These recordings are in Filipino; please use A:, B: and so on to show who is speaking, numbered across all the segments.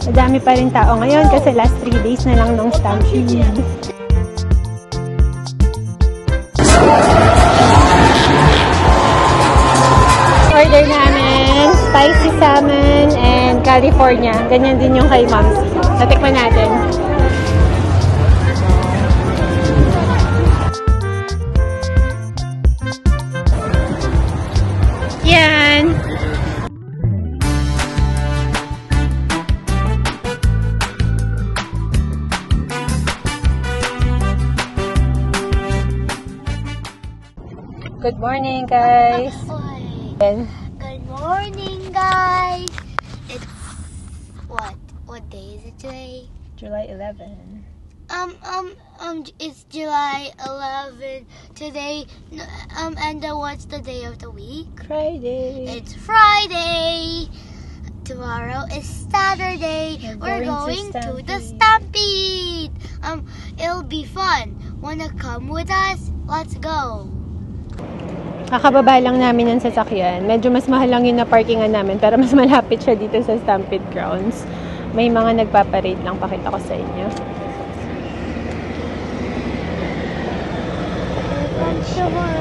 A: Madami pa rin tao ngayon kasi last 3 days na lang ng stampede. Order namin spicy salmon and California. Ganyan din yung kay Momsy. Natikman natin. Yan. Good morning, guys.
B: Good morning, guys. It's what day is it today?
A: July 11.
B: It's July 11 today. And what's the day of the week?
A: Friday.
B: It's Friday. Tomorrow is Saturday. We're going to the Stampede. It'll be fun. Wanna come with us? Let's go.
A: Kakababa lang namin ng sasakyan. Medyo mas mahal lang yun na parkingan namin, pero mas malapit siya dito sa Stampede Grounds. May mga nagpaparade lang, pakita ko sa inyo.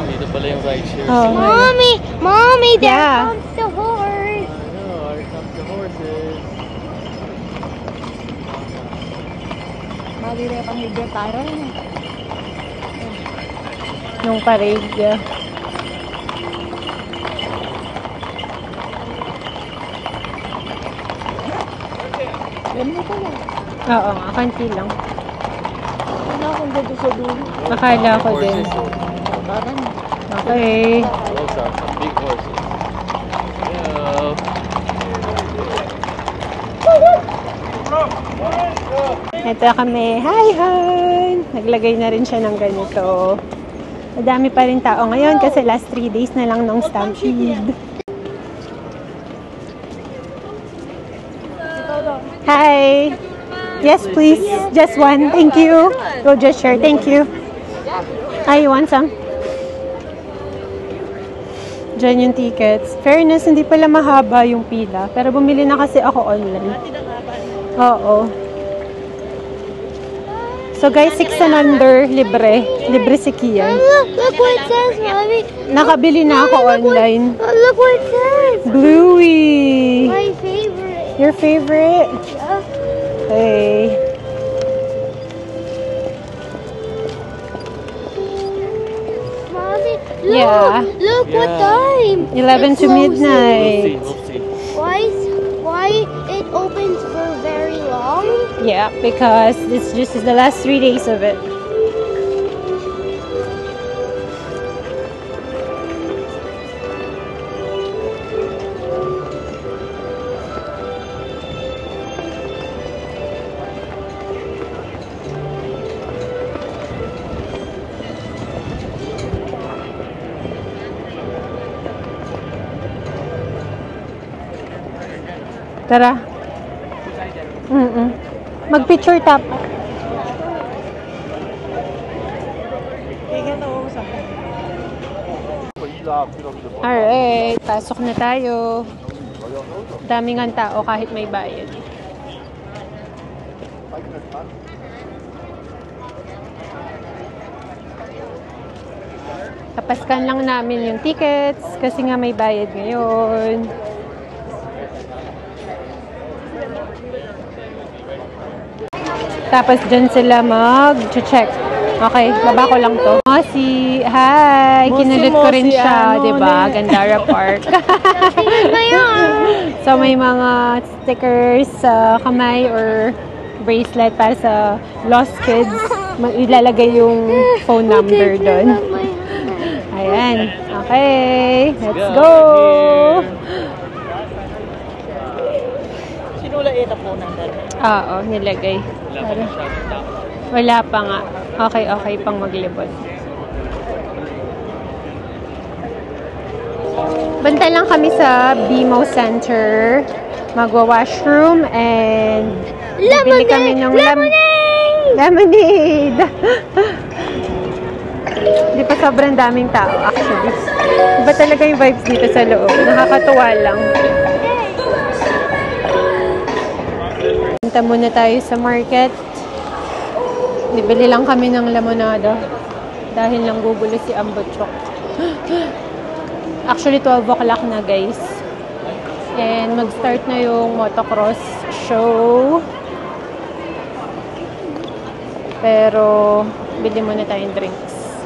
C: Dito pala yung rideshare.
A: Oh,
B: Mommy, there
A: Yeah.
B: comes the horse.
C: I know, here comes the horses.
B: Madire pang hidetaro.
A: Nung parade. Yeah. Oo nga, kanti lang.
B: Wala akong dito sa dulo.
A: Akala ko din. Okay.
C: Those are some big horses. Yeah.
A: Ito kami. Hi, Han! Naglagay na rin siya ng ganito. Madami pa rin tao ngayon kasi last 3 days na lang ng stampede. Hi! Yes, please. Just one. Thank you. We'll just share. Thank you. You want some? Diyan yung tickets. Fairness, hindi pala mahaba yung pila. Pero bumili na kasi ako online. Oo. So guys, 6 and under, libre. Libre si Kian.
B: Look what it says, Mommy.
A: Nakabili na ako online.
B: Look what it says.
A: Bluey!
B: My favorite.
A: Your favorite?
B: Yeah.
A: Hey.
B: Mommy, look.
A: Yeah.
B: Look what time.
A: 11 to
B: It's
A: midnight.
C: We'll see.
B: Why it opens for very long?
A: Yeah, because this just is the last 3 days of it. Tara. Mag-picture tap. Alright, pasok na tayo. Daming ang tao kahit may bayad. Tapaskan lang namin yung tickets kasi nga may bayad ngayon. Tapos dyan sila mag-check. Okay, baba ko lang to. Mossy, hi! Kinulit ko rin siya, diba? Gandara Park. So may mga stickers sa kamay or bracelet para sa lost kids. Ilalagay yung phone number doon. Ayan. Okay, let's go!
D: Sinulait na po natin.
A: Oo, nilagay. Wala pa nga. Okay, pang maglibot. Banta lang kami sa BMO Center. Magwa-washroom and bibili kami ng lemonade! Di pa sobrang daming tao actually. Iba talaga yung vibes dito sa loob. Nakakatuwa lang. Pumunta muna tayo sa market. Bibili lang kami ng lamonada. Dahil lang gugulo si Ambochok. Actually, 12 o'clock na, guys. And mag-start na yung motocross show. Pero, bili muna tayong drinks.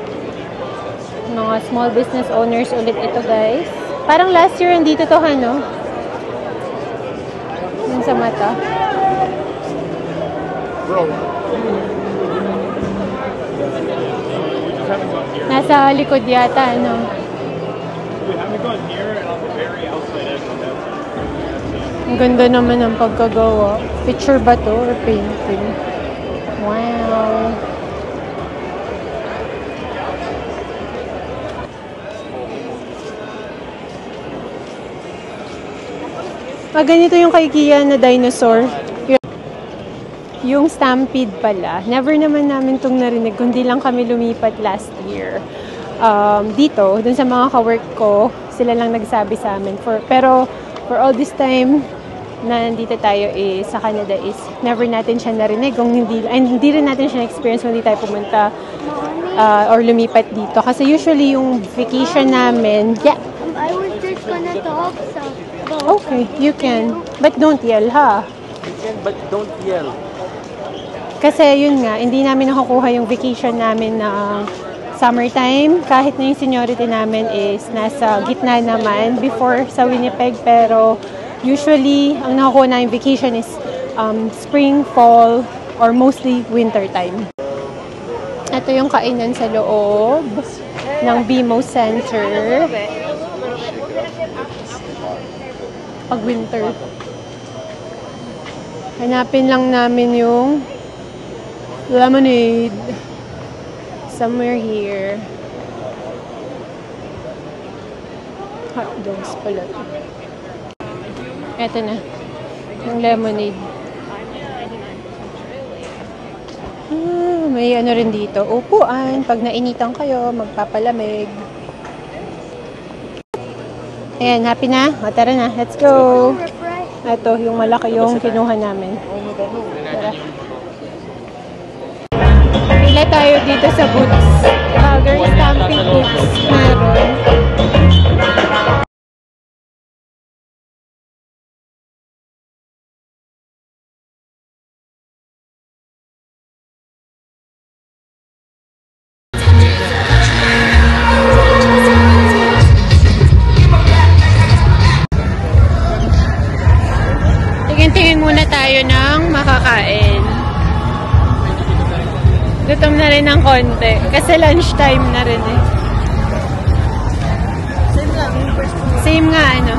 A: Mga small business owners ulit ito, guys. Parang last year, andito to, no? Yun sa mata. Nasa likod yata, no? Ang ganda naman ng pagkagawa. Picture ba to or painting? Wow! Ganito yung kay Kia na dinosaur. Yung Stampede pala. Never naman namin itong narinig, kundi lang kami lumipat last year. Dito, dun sa mga ka-work ko, sila lang nagsabi sa amin. Pero, for all this time na nandito tayo sa Canada is never natin siya narinig. Kung hindi rin natin siya na-experience kung hindi tayo pumunta or lumipat dito. Kasi usually yung vacation namin,
B: I was just gonna talk so.
A: Okay, you can. But don't yell, ha?
C: You can, but don't yell.
A: Kasi yun nga, hindi namin nakukuha yung vacation namin ng summertime. Kahit na yung seniority namin is nasa gitna naman before sa Winnipeg. Pero usually, ang nakukuha na yung vacation is spring, fall, or mostly winter time. Ito yung kainan sa loob ng BMO Center. Pag winter. Hanapin lang namin yung lemonade. Somewhere here. Hot dogs pala. Eto na. Yung lemonade. May ano rin dito. Upuan. Pag nainitan kayo, magpapalamig. Ayan, happy na? O, tara na. Let's go. Ito, yung malaki yung kinuha namin. Tara. Pila tayo dito sa boots. Girl stamping boots. Meron. Tingin muna tayo ng makakain. Gutom na rin ng konti. Kasi lunchtime na rin eh. Same nga, ano?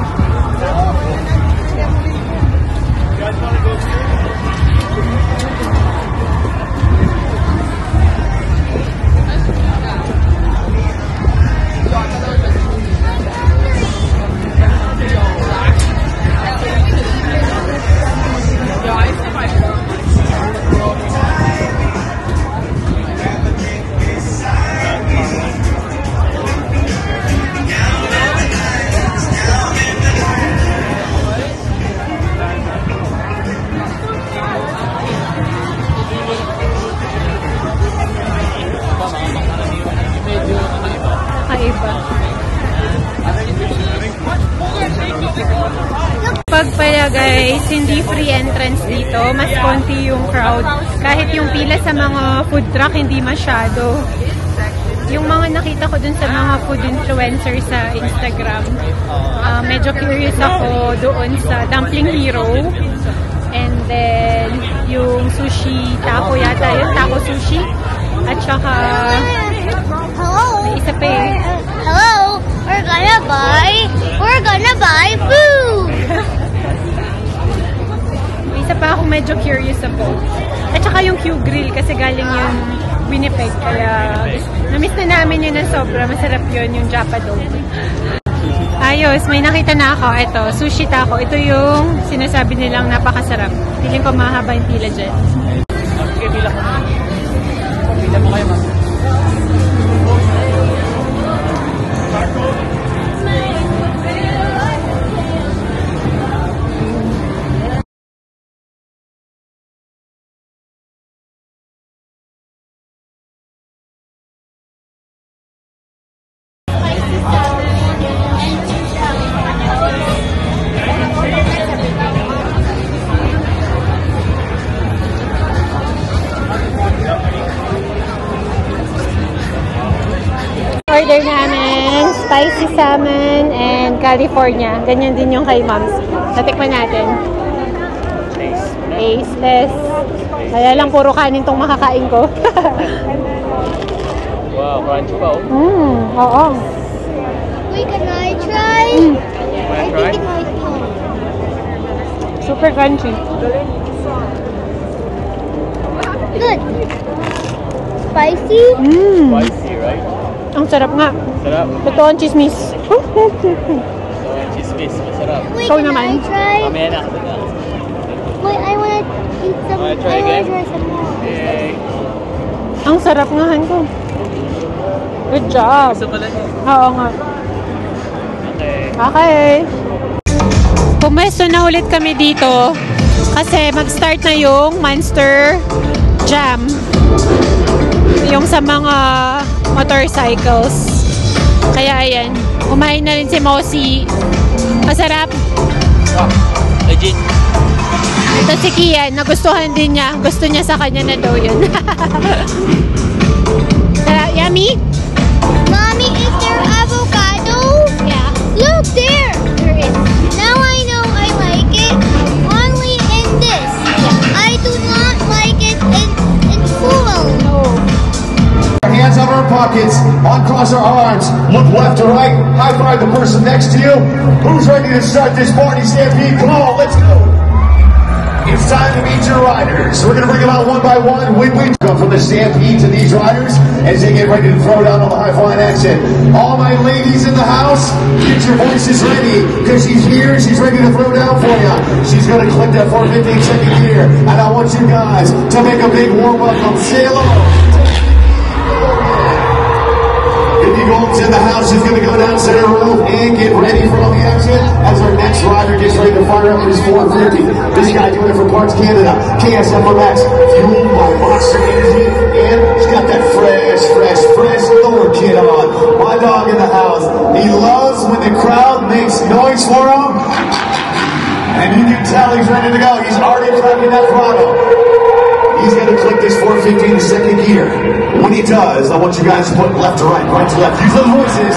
A: Pag pala guys, hindi free entrance dito, mas konti yung crowd. Kahit yung pila sa mga food truck, hindi masyado. Yung mga nakita ko dun sa mga food influencers sa Instagram, medyo curious ako doon sa Dumpling Hero. And then, yung sushi taco yata, yung taco sushi. At saka, may isa pa eh.
B: Hello, we're gonna buy food.
A: Isa pa ako medyo curious sa boat. At saka yung Q-Grill kasi galing yung Winnipeg. Kaya na-miss na namin yun ng sobra. Masarap yun, yung Japa Dome. Ayos, may nakita na ako. Ito, sushi taco. Ito yung sinasabi nilang napakasarap. Feeling ko mahaba yung pila dyan.
C: Okay, pila ko. Pila mo kayo, ma'am.
A: spicy salmon and California. Ganyan din yung kay Mom's. Natikman natin. Tasteless. Kaya lang puro kanin tong makakain ko.
C: Wow, crunchy pa oh.
A: Oo.
B: Wait, can I try? I think it might be.
A: Super crunchy.
B: Good. Spicy?
C: Spicy, right?
A: Ang sarap nga.
C: Sarap.
A: Totoo ang chismis.
C: So, chismis, masarap.
B: Wait,
A: Ikaw
B: can
A: naman.
B: I try?
C: Mamaya na.
B: Wait, I wanna eat some.
C: Wanna try
B: I wanna
C: again?
B: try some more.
C: Okay.
A: Ang sarap nga ko. Good job.
C: Gusto pala niya.
A: Oo nga.
C: Okay.
A: Okay. Pumesto na ulit kami dito kasi mag-start na yung Monster Jam. Yung sa mga motorcycles. Kaya ayan, kumain na rin si Mosi. Masarap.
C: Legit.
A: Ito si Kian, nagustuhan din niya. Gusto niya sa kanya na daw yun. Yummy?
B: Mommy, is there avocado?
A: Yeah.
B: Look there. There is. Now I know I like it only in this. I do not like it in full.
A: No.
D: Hands over our pockets, uncross our arms, look left to right, high five the person next to you. Who's ready to start this morning stampede? Come on, let's go. It's time to meet your riders. We're going to bring them out one by one. We come from the stampede to these riders as they get ready to throw down on the high flying exit. All my ladies in the house, get your voices ready because she's here. She's ready to throw down for you. She's going to click that 415-second gear. And I want you guys to make a big warm welcome. Say hello. Vicky Gold's in the house. She's going to go down center row and get ready for on the exit as our next rider gets ready to fire up his 450. This guy doing it for Parts Canada. KSFMX, fueled by Monster Energy, and she's got that fresh lower kit on. My dog in the house. He loves when the crowd makes noise for him, and you can tell he's ready to go. He's already cracking that throttle. He's going to click this 450 in the second gear. When he does, I want you guys to put left to right, right to left. Use those voices.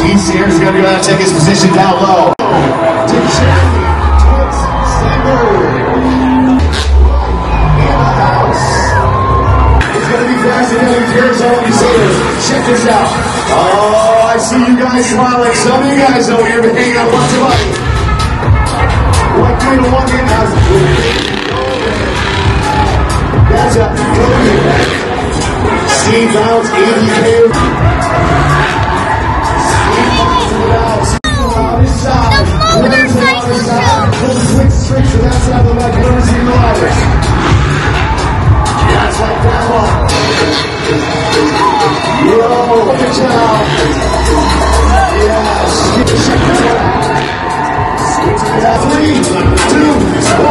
D: Keith Sears is going to go out and take his position down low. To Jeremy Twix Singer. In the house. It's going to be fascinating. Here's all these singers. Check this out. Oh, I see you guys smiling. Some of you guys over here have been hanging out lots of money. What kind of one in house? That's a Steve Bounce, 80K.
B: The motorcycle show.
D: Pull switch straight to that side of the mic. Never seen the riders. That's like that one. Yo, look at y'all. Yes. Check this out. 3, 2, 1.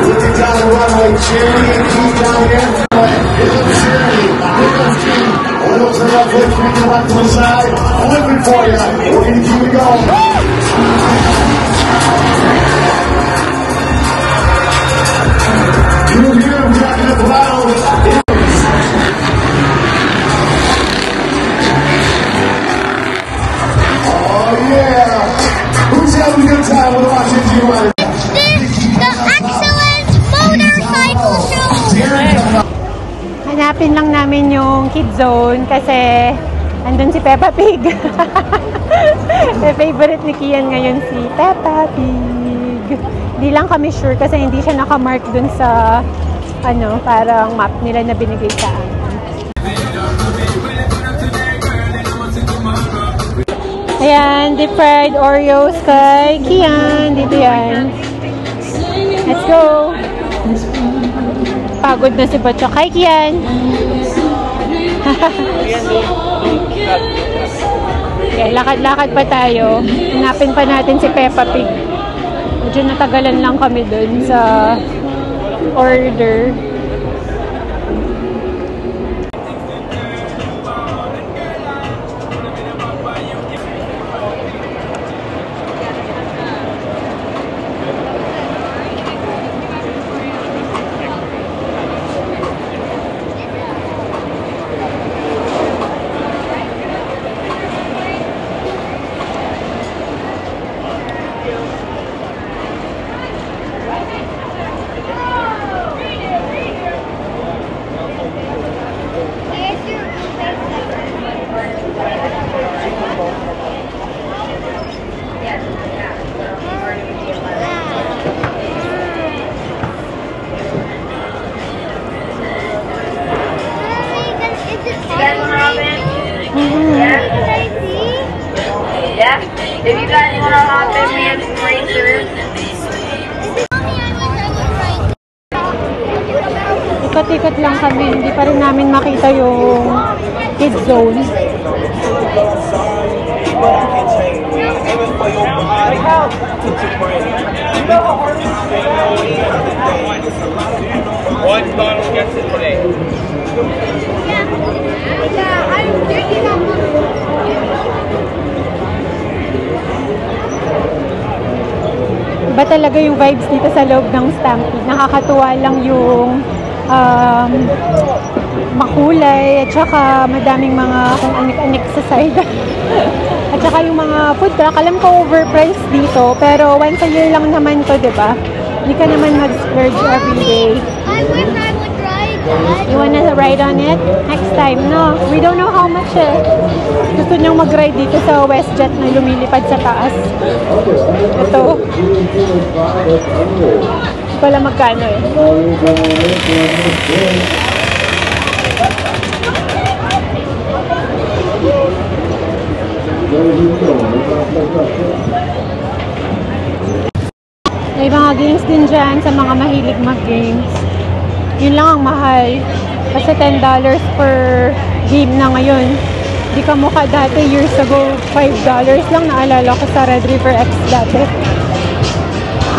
D: Looking down the runway, Jerry and Keith down here. Here comes Jerry. Here comes Keith. A little turn up, flip, bring it back to the side. Flipping for you. We're going to keep it going. You're here, we're rocking up the battle. Who's having a good time with watching you ride?
B: The Excellent Motorcycle Show.
A: Hanapin lang namin yung Kid Zone kasi andun si Peppa Pig. Favorite ni Kian ngayon si Peppa Pig. Hindi lang kami sure kasi hindi siya nakamark dun sa parang map nila na binigay sa amin. Ayan, deep fried Oreos kay Kian. Dito yan. Let's go. Pagod na si Batcho kay Kian. Okay, lakad-lakad pa tayo. Hanapin pa natin si Peppa Pig. Medyo natagalan lang kami dun sa order. Ikot-ikot lang kami, hindi pa rin namin makita yung kids zone.
C: One bottle gets it today.
A: Iba talaga yung vibes dito sa loob ng Stampede. Nakakatuwa lang yung makulay at saka madaming mga kung anik-anik sa side. At saka yung mga food truck, alam ko overpriced dito, pero once a year lang naman to, diba? Hindi ka naman mag-splurge every day.
B: I wish I would ride that.
A: You wanna ride on it? Next time, no? We don't know how much eh. Gusto niyong mag-ride dito sa WestJet na lumilipad sa taas. Ito. Hindi pala magkano eh. May mga games din dyan sa mga mahilig mag-games. Yun lang ang mahal. Kasi $10 per game na ngayon. Di ka mukha dati, years ago, $5 lang naalala ko sa Red River X dati.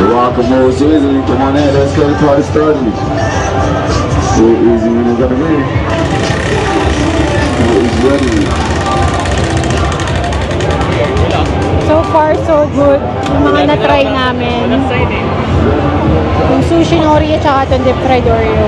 D: Welcome, Moses. Come on in, let's get the party started. So easy, we're gonna be. It's ready.
A: So far, so good. Yung mga na-try namin. Yung sushi nori at saka itong deep fried Oreo.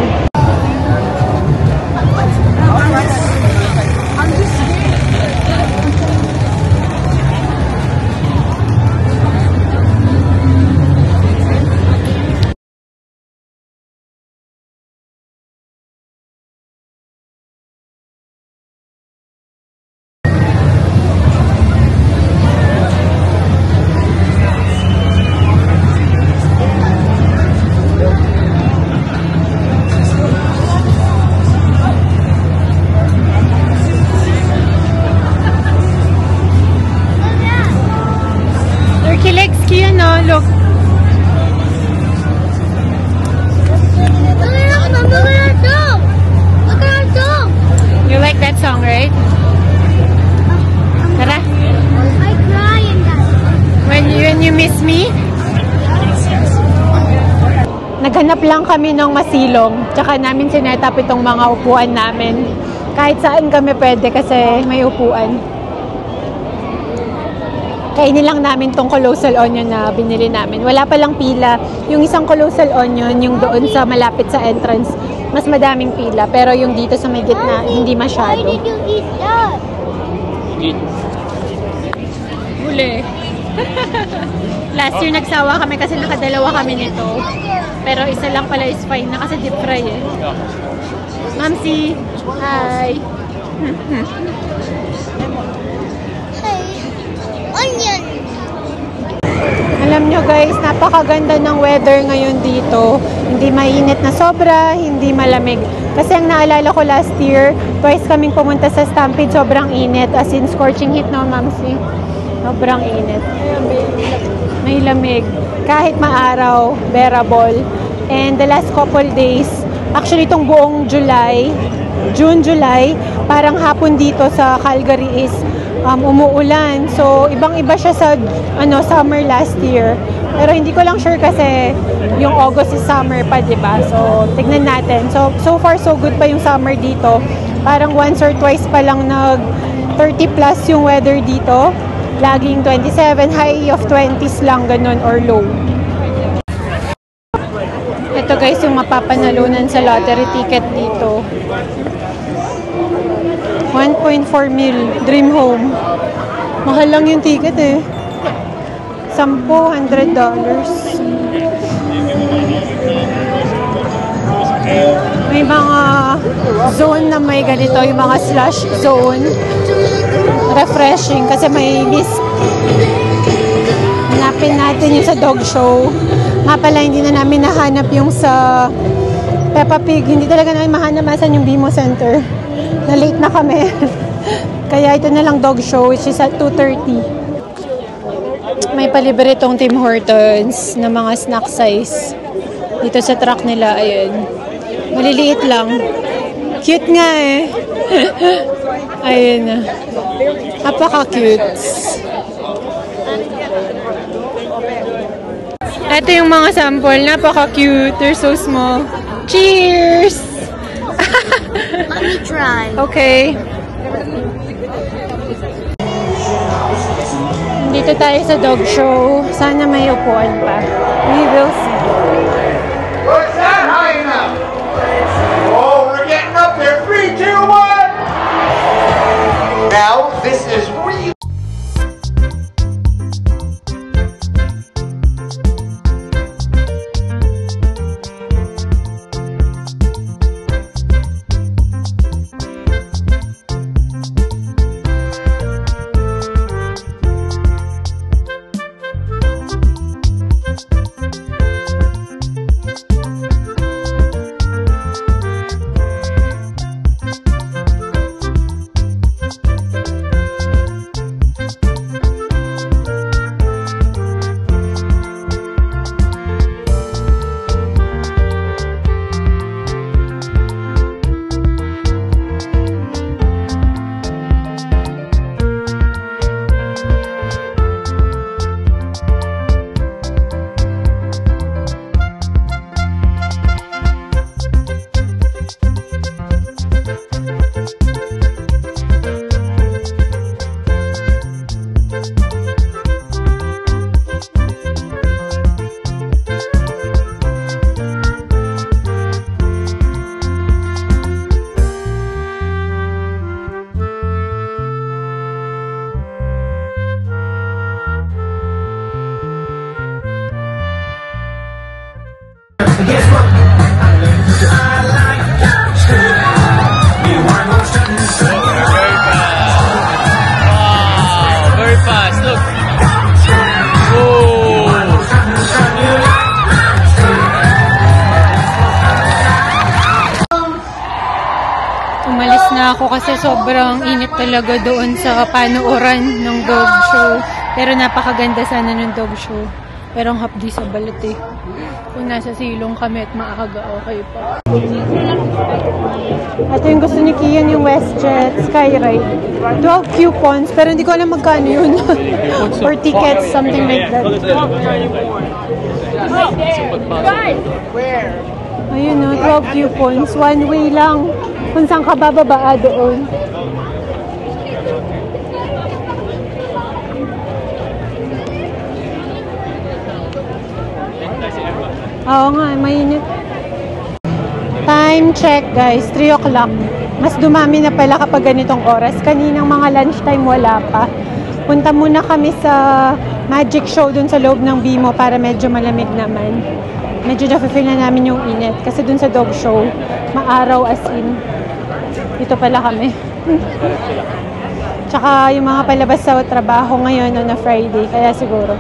A: Look. You like that song, right? Tara.
B: I cry in that.
A: When you miss me? Naghanap lang kami ng masilong. Tsaka namin sinetap itong mga upuan namin. Kahit saan kami pwede kasi may upuan. Kainin lang namin tong colossal onion na binili namin. Wala palang pila. Yung isang colossal onion, yung doon sa malapit sa entrance, mas madaming pila. Pero yung dito sa may gitna, hindi masyado.
B: Why did you eat that?
A: Huli. Last year nagsawa kami kasi nakadalawa kami nito. Pero isa lang pala is fine na kasi deep fry eh. Mamsi, hi!
B: Onion.
A: Alam nyo guys, napakaganda ng weather ngayon dito. Hindi mainit na sobra, hindi malamig. Kasi ang naalala ko last year, twice kaming pumunta sa Stampede, sobrang init. As in scorching heat, no, Mamsi? Sobrang init. May lamig. Kahit maaraw, bearable. And the last couple days, actually itong buong June, July, parang hapon dito sa Calgary is umuulan. So, ibang-iba siya sa summer last year. Pero hindi ko lang sure kasi yung August is summer pa, diba? So, tignan natin. So far, so good pa yung summer dito. Parang once or twice pa lang nag 30 plus yung weather dito. Laging 27, high of 20s lang, ganun, or low. Ito guys, yung mapapanalunan sa lottery ticket dito. 1.4 mil, dream home. Mahal lang yung ticket eh. $100. May mga zone na may ganito, yung mga slush zone. Refreshing kasi may miss. Hanapin natin yung sa dog show. Nga pala, hindi na namin nahanap yung sa Peppa Pig. Hindi talaga namin mahanap asan yung Bimo Center. Na late na kami. Kaya ito na lang dog show which is at 2:30. may palibre itong Tim Hortons na mga snack size. Dito sa truck nila, ayun. Maliliit lang. Cute nga eh. Ayun na. Napaka-cute. Ito yung mga sample. Napaka-cute. They're so small. Cheers!
B: Let me try.
A: Okay. Dito tayo sa dog show. Sana may upuan pa. We will see.
E: What's that high enough? Oh, we're getting up there. 3, 2, 1. Now, this is real.
C: Very fast, look. Oh.
A: Umalis na ako kasi sobrang init talaga doon sa panuoran ng dog show. Pero napakaganda sana ng dog show. Pero ang hapdi sa balat eh. Kung nasa silong kami at maaga, okay pa. Ito yung gusto ni Kian, yung WestJet Skyride. 12 coupons, pero hindi ko alam magkano yun. Or tickets, something like that. Ayun no, 12 coupons. One way lang. Kung saan ka bababa doon. Oo nga, mainit. Time check guys, 3 o'clock. Mas dumami na pala kapag ganitong oras. Kaninang mga lunchtime wala pa. Punta muna kami sa magic show dun sa loob ng Bimo para medyo malamig naman. Medyo na-feel na namin yung init. Kasi dun sa dog show, maaraw as in. Dito pala kami. Tsaka yung mga palabas sa trabaho ngayon on a Friday. Kaya siguro.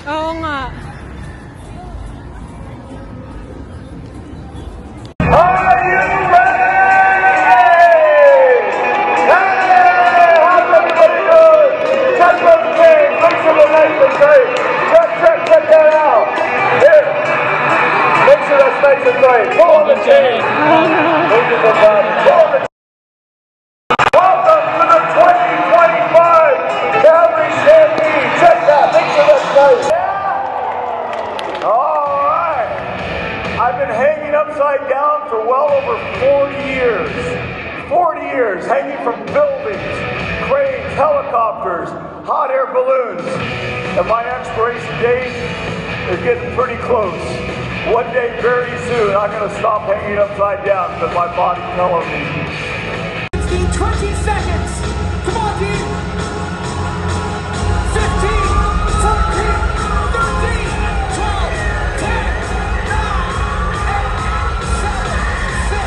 A: Oo nga.
E: Are you ready? Hey, how's everybody doing? Check those things. Make sure the nice and tight. Check that out. Here. Make sure that's nice and tight. Pull on the chain. Pull on the Welcome to the 2025 Calgary Stampede. Check that. Make sure that's nice. Alright. I've been hanging upside down for well over 40 years. 40 years hanging from buildings, cranes, helicopters, hot air balloons. And my expiration date is getting pretty close. One day, very soon, I'm going to stop hanging upside down because my body's telling me.
F: 20 seconds. Come on, team. 15, 14, 13, 12, 10, 9, 8, 7, 6,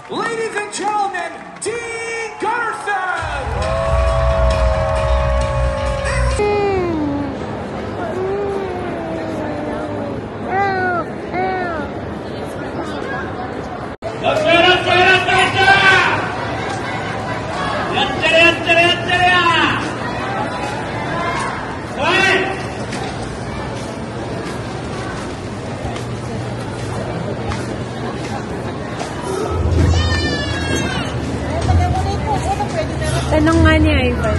F: 5, 4. Ladies and gentlemen, Dean Gunnarsson.
A: Tanong nga ni Ivan.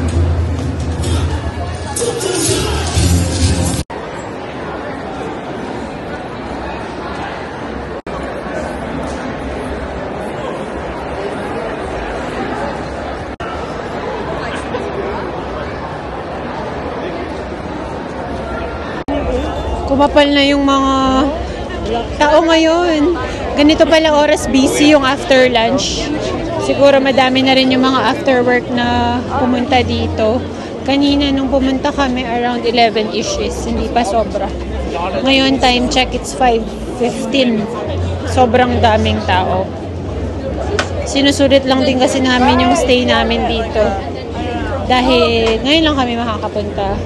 A: Kumapal na yung mga tao ngayon. Ganito pala oras busy yung after lunch. Siguro madami na rin yung mga after work na pumunta dito. Kanina nung pumunta kami around 11-ish is hindi pa sobra. Ngayon time check it's 5:15. Sobrang daming tao. Sinusulit lang din kasi namin yung stay namin dito. Dahil ngayon lang kami makakapunta.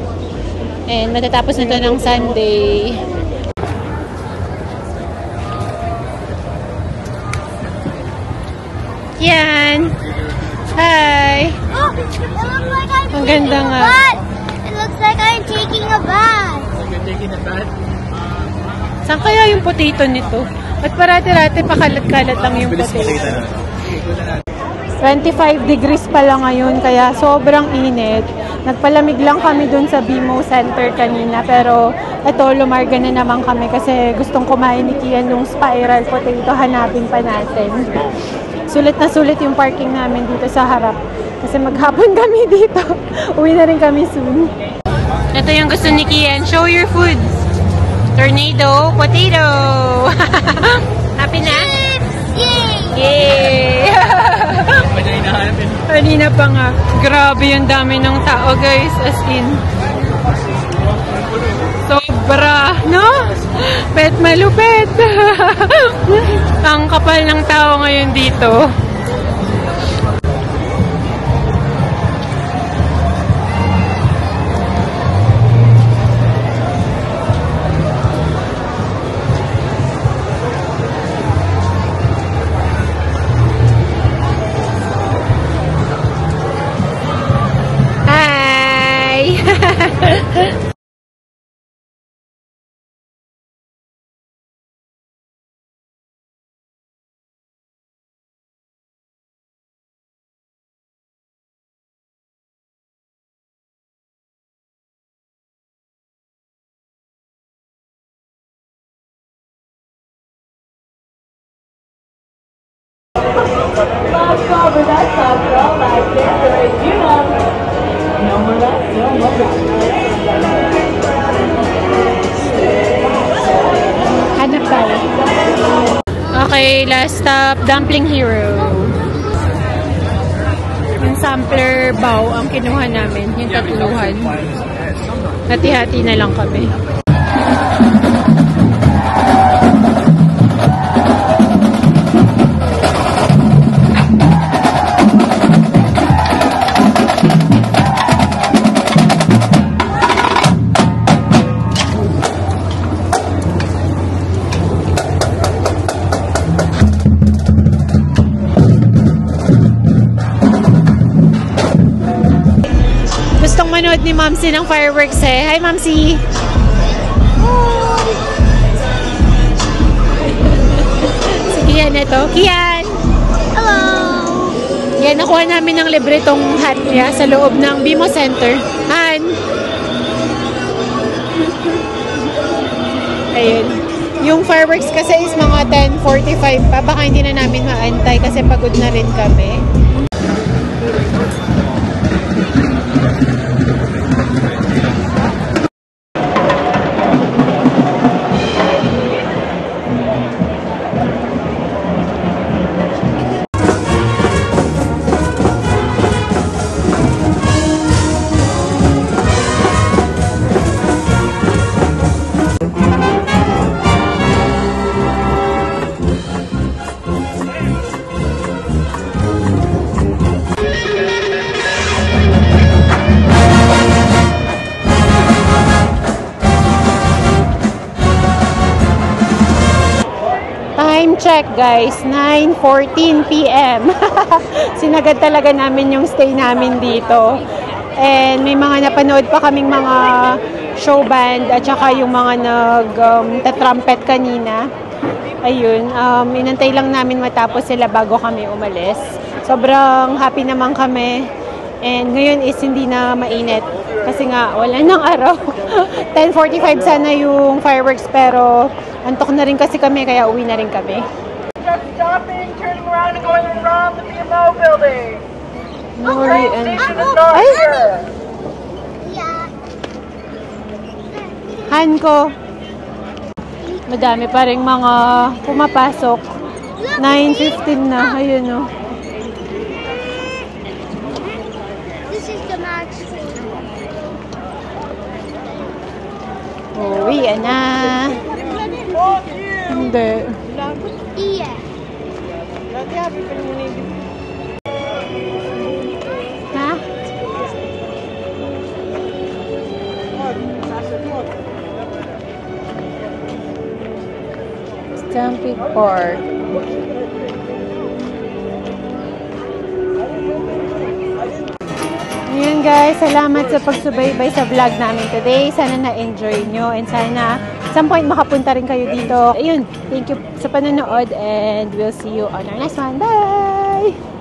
A: And matatapos na ito ng Sunday. Yan. Hi.
B: Oh, it looks like I'm
A: Ang
B: taking
A: ganda
B: a
A: nga.
B: bath. It looks like I'm taking a bath.
A: Saan kaya yung potato nito? At parati-rati pakalat-kalat lang yung potato. 25 degrees pa lang ngayon, kaya sobrang init. Nagpalamig lang kami dun sa BMO Center kanina, pero eto, lumarga na naman kami kasi gustong kumain ni Kian yung spiral potato, hanapin pa natin. Sulit na sulit yung parking namin dito sa harap kasi maghapon kami dito. Uwi na rin kami soon. Ito yung gusto ni Kian. Show your food. Tornado potato. Happy na?
B: Yay!
A: Yay! Kanina pa nga. Grabe yung dami ng tao, guys. As in. Sobra, no? Pet malupet. Ang kapal ng tao ngayon dito. Hanap tayo. Okay, last stop, Dumpling Hero. Yung sampler bow ang kinuha namin, yung tatluhan. Hati-hati na lang kami. Gustong manood ni Mamsi ng fireworks eh. Hi, Mamsi! Si Kian ito. Kian!
B: Hello!
A: Yan, nakuha namin ng libre tong hat niya sa loob ng BMO Center. Han! Ayun. Yung fireworks kasi is mga 10:45 pa. Baka hindi na namin maantay kasi pagod na rin kami. Time check guys, 9:14 PM. Sinagad talaga namin yung stay namin dito. And may mga napanood pa kaming mga show band at saka yung mga nag-trumpet kanina. Ayun, inantay lang namin matapos sila bago kami umalis. Sobrang happy naman kami. And ngayon is hindi na mainit kasi nga wala nang araw. 10:45 sana yung fireworks pero antok na rin kasi kami kaya uwi na rin kami.
F: Just stopping, turning around and going around the BMO building.
A: Nori and...
F: Ay!
B: Yeah.
A: Han ko. Madami pa rin mga pumapasok. 9:15 na. Ayun o.
B: This is the max.
A: Uwi na. Hindi.
B: Yeah.
A: Ha? Stampede Park. Ayan guys, salamat sa pagsubaybay sa vlog namin today. Sana na-enjoy nyo and sana some point makapunta rin kayo dito. Ayun, thank you sa panonood and we'll see you on our next one. Bye!